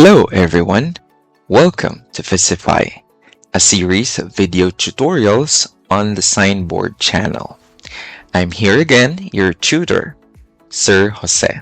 Hello everyone, welcome to Physify, a series of video tutorials on the Signboard channel. I'm here again, your tutor, Sir Jose.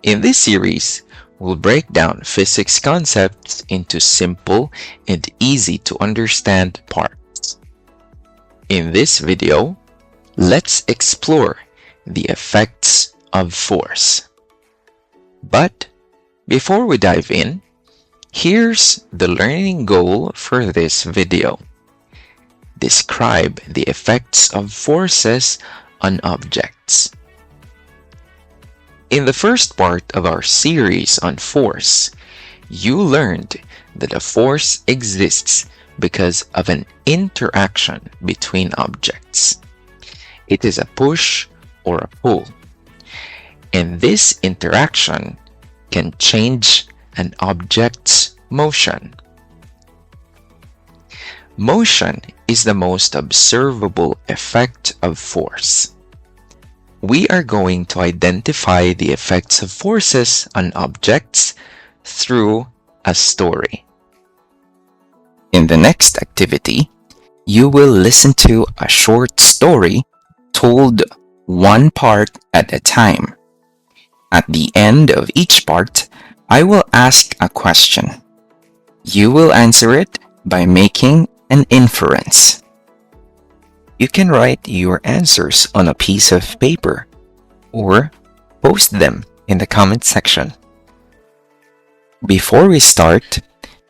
In this series, we'll break down physics concepts into simple and easy to understand parts. In this video, let's explore the effects of force. But before we dive in, here's the learning goal for this video. Describe the effects of forces on objects. In the first part of our series on force, you learned that a force exists because of an interaction between objects. It is a push or a pull, and this interaction can change an object's motion. Motion is the most observable effect of force. We are going to identify the effects of forces on objects through a story. In the next activity, you will listen to a short story told one part at a time. At the end of each part, I will ask a question. You will answer it by making an inference. You can write your answers on a piece of paper or post them in the comment section. Before we start,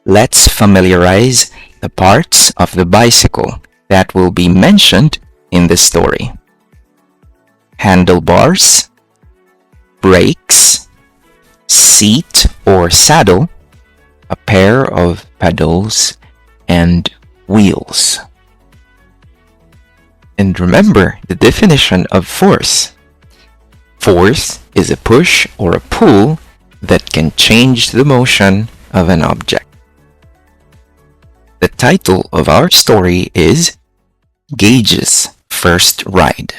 let's familiarize the parts of the bicycle that will be mentioned in the story. Handlebars, brakes, seat or saddle, a pair of pedals, and wheels. And remember the definition of force. Force is a push or a pull that can change the motion of an object. The title of our story is Gage's First Ride.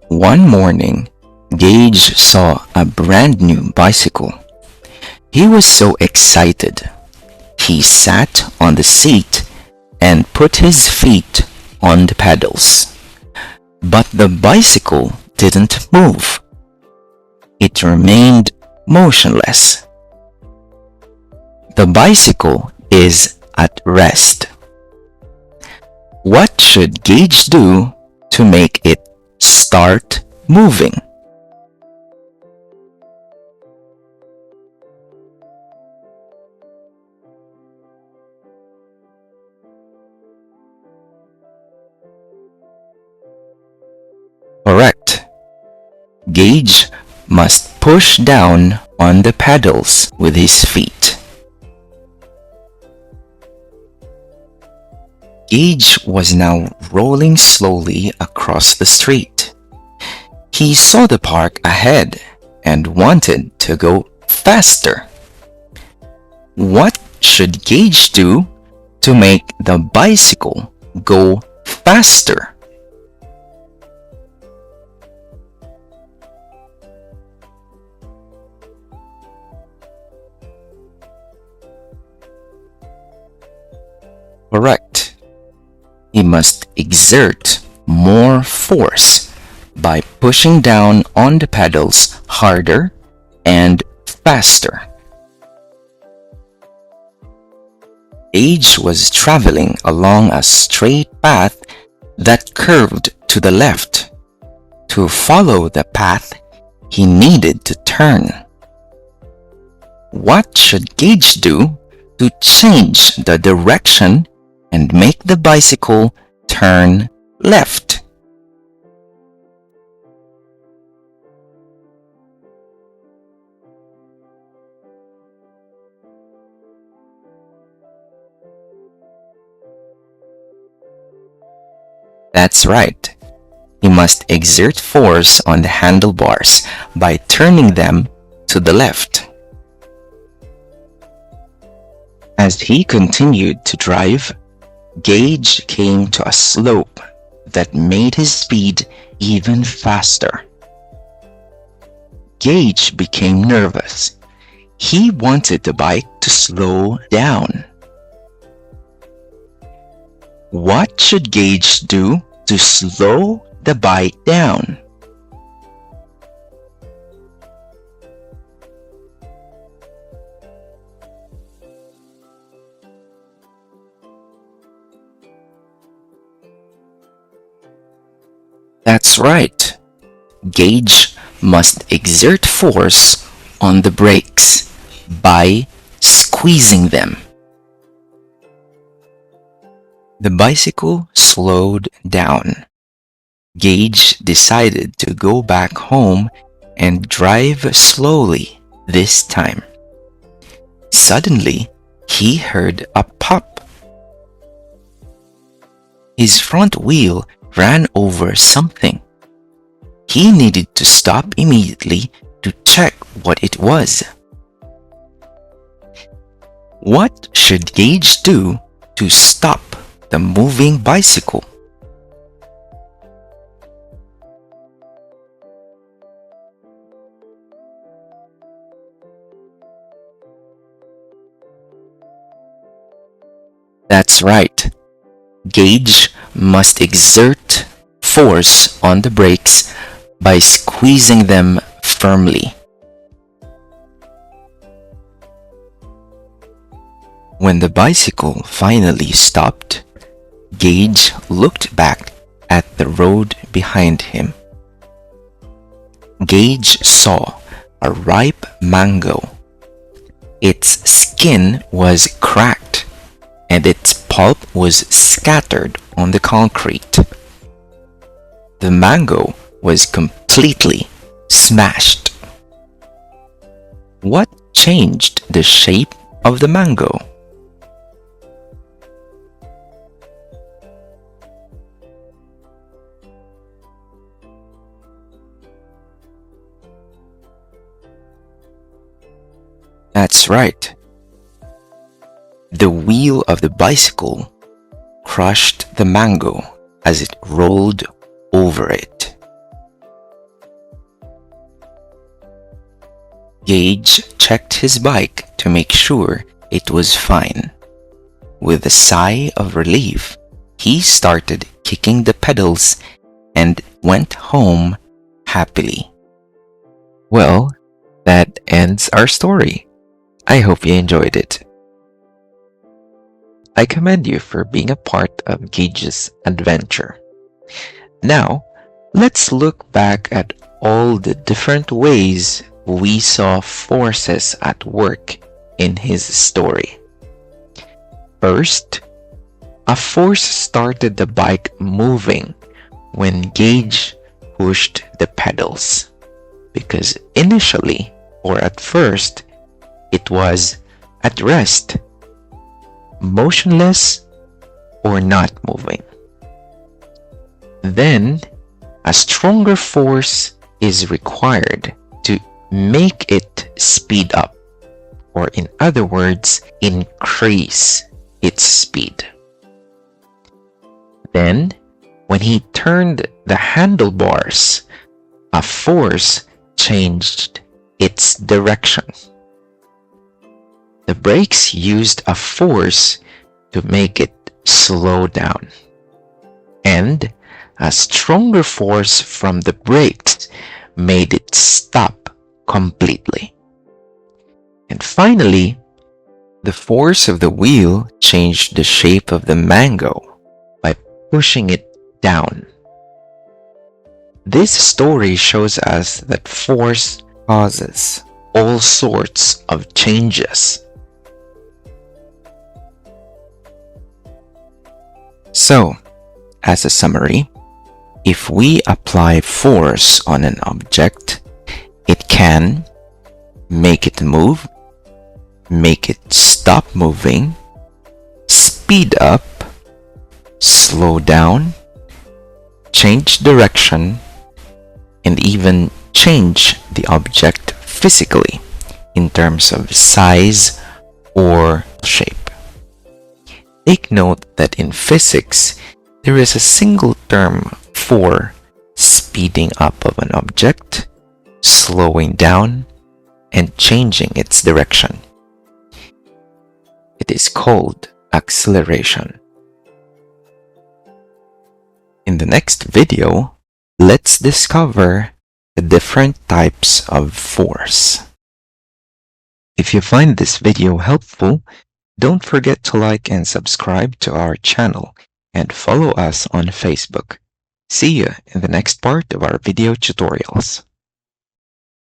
One morning, Gage saw a brand new bicycle. He was so excited. He sat on the seat and put his feet on the pedals. But the bicycle didn't move. It remained motionless. The bicycle is at rest. What should Gage do to make it start moving? Correct. Gage must push down on the pedals with his feet. Gage was now rolling slowly across the street. He saw the park ahead and wanted to go faster. What should Gage do to make the bicycle go faster? Correct. He must exert more force by pushing down on the pedals harder and faster. Gage was traveling along a straight path that curved to the left. To follow the path, he needed to turn. What should Gage do to change the direction and make the bicycle turn left? That's right. He must exert force on the handlebars by turning them to the left. As he continued to drive, Gage came to a slope that made his speed even faster. Gage became nervous. He wanted the bike to slow down. What should Gage do to slow the bike down? That's right. Gage must exert force on the brakes by squeezing them. The bicycle slowed down. Gage decided to go back home and drive slowly this time. Suddenly, he heard a pop. His front wheel ran over something. He needed to stop immediately to check what it was. What should Gage do to stop the moving bicycle? That's right. Gage must exert force on the brakes by squeezing them firmly. When the bicycle finally stopped, Gage looked back at the road behind him. Gage saw a ripe mango. Its skin was cracked and its pulp was scattered on the concrete. The mango was completely smashed. What changed the shape of the mango? That's right. The wheel of the bicycle crushed the mango as it rolled over it. Gage checked his bike to make sure it was fine. With a sigh of relief, he started kicking the pedals and went home happily. Well, that ends our story. I hope you enjoyed it. I commend you for being a part of Gage's adventure. Now, let's look back at all the different ways we saw forces at work in his story. First, a force started the bike moving when Gage pushed the pedals, because initially, or at first, it was at rest, motionless, or not moving. Then, a stronger force is required to make it speed up, or in other words, increase its speed. Then, when he turned the handlebars, a force changed its direction. The brakes used a force to make it slow down, and a stronger force from the brakes made it stop completely. And finally, the force of the wheel changed the shape of the mango by pushing it down. This story shows us that force causes all sorts of changes. So, as a summary, if we apply force on an object, it can make it move, make it stop moving, speed up, slow down, change direction, and even change the object physically in terms of size or shape. Take note that in physics, there is a single term for speeding up of an object, slowing down, and changing its direction. It is called acceleration. In the next video, let's discover the different types of force. If you find this video helpful, don't forget to like and subscribe to our channel and follow us on Facebook. See you in the next part of our video tutorials.